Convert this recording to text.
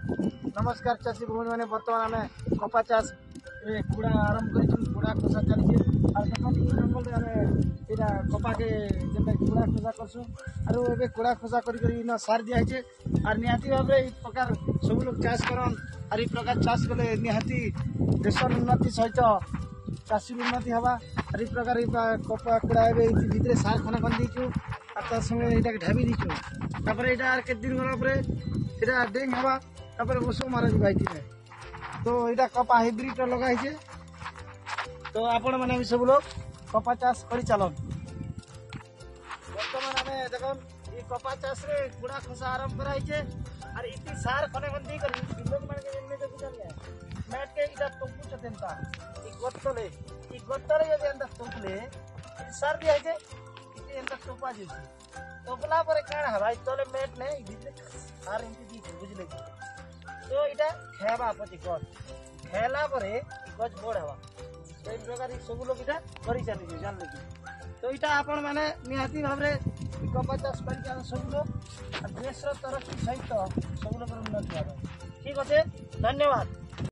नमस्कार चाषी भाई मैंने बर्तमान आम कपा चाष कुड़ा आरंभ कर कुड़ा खोसा चली और जंगल में कपा के कुड़ा खोसा करसु और कुड़ा खोसा कर सार दिखाई और निहाती भाव में प्रकार सब लोग चाष करन और ये प्रकार चाष कले निहाती देश उन्नति सहित चाषी उन्नति हवा और ये प्रकार कपा कुड़ा भितर सार खना खन दीचु और संगे यहाँ ढाबी दीचु यहाँ के दिन गला डेंग हवा ओष मारा जाए तो यहाँ कपा हाइब्रिड लगाई तो आपण मैंने सब लोग कपा चाष कर चलन बर्तमान आम देख ये कपा चाष रे कुड़ा खोसा आरंभ कराई और इतनी सार खने खन दी कर लोग मैंने देखुचन मैट के इटा टोकु चतेनता ई गत्तले यदि एंता टोकले सार दिया है इते एंता टोपा जे टोकला पर काण हवा तले मैट ने भितर सार एंती दी बुझले तो इटा खेबा पति गछ खेला पर गछ बड़ हवा तो इन प्रकार सब लोग इटा करि चली जानले कि तो इटा आपण माने निहाती भाव रे कपा चाष कर सब लोग देश तरक्की सहित सब लोग उन्नति ठीक अच्छे धन्यवाद।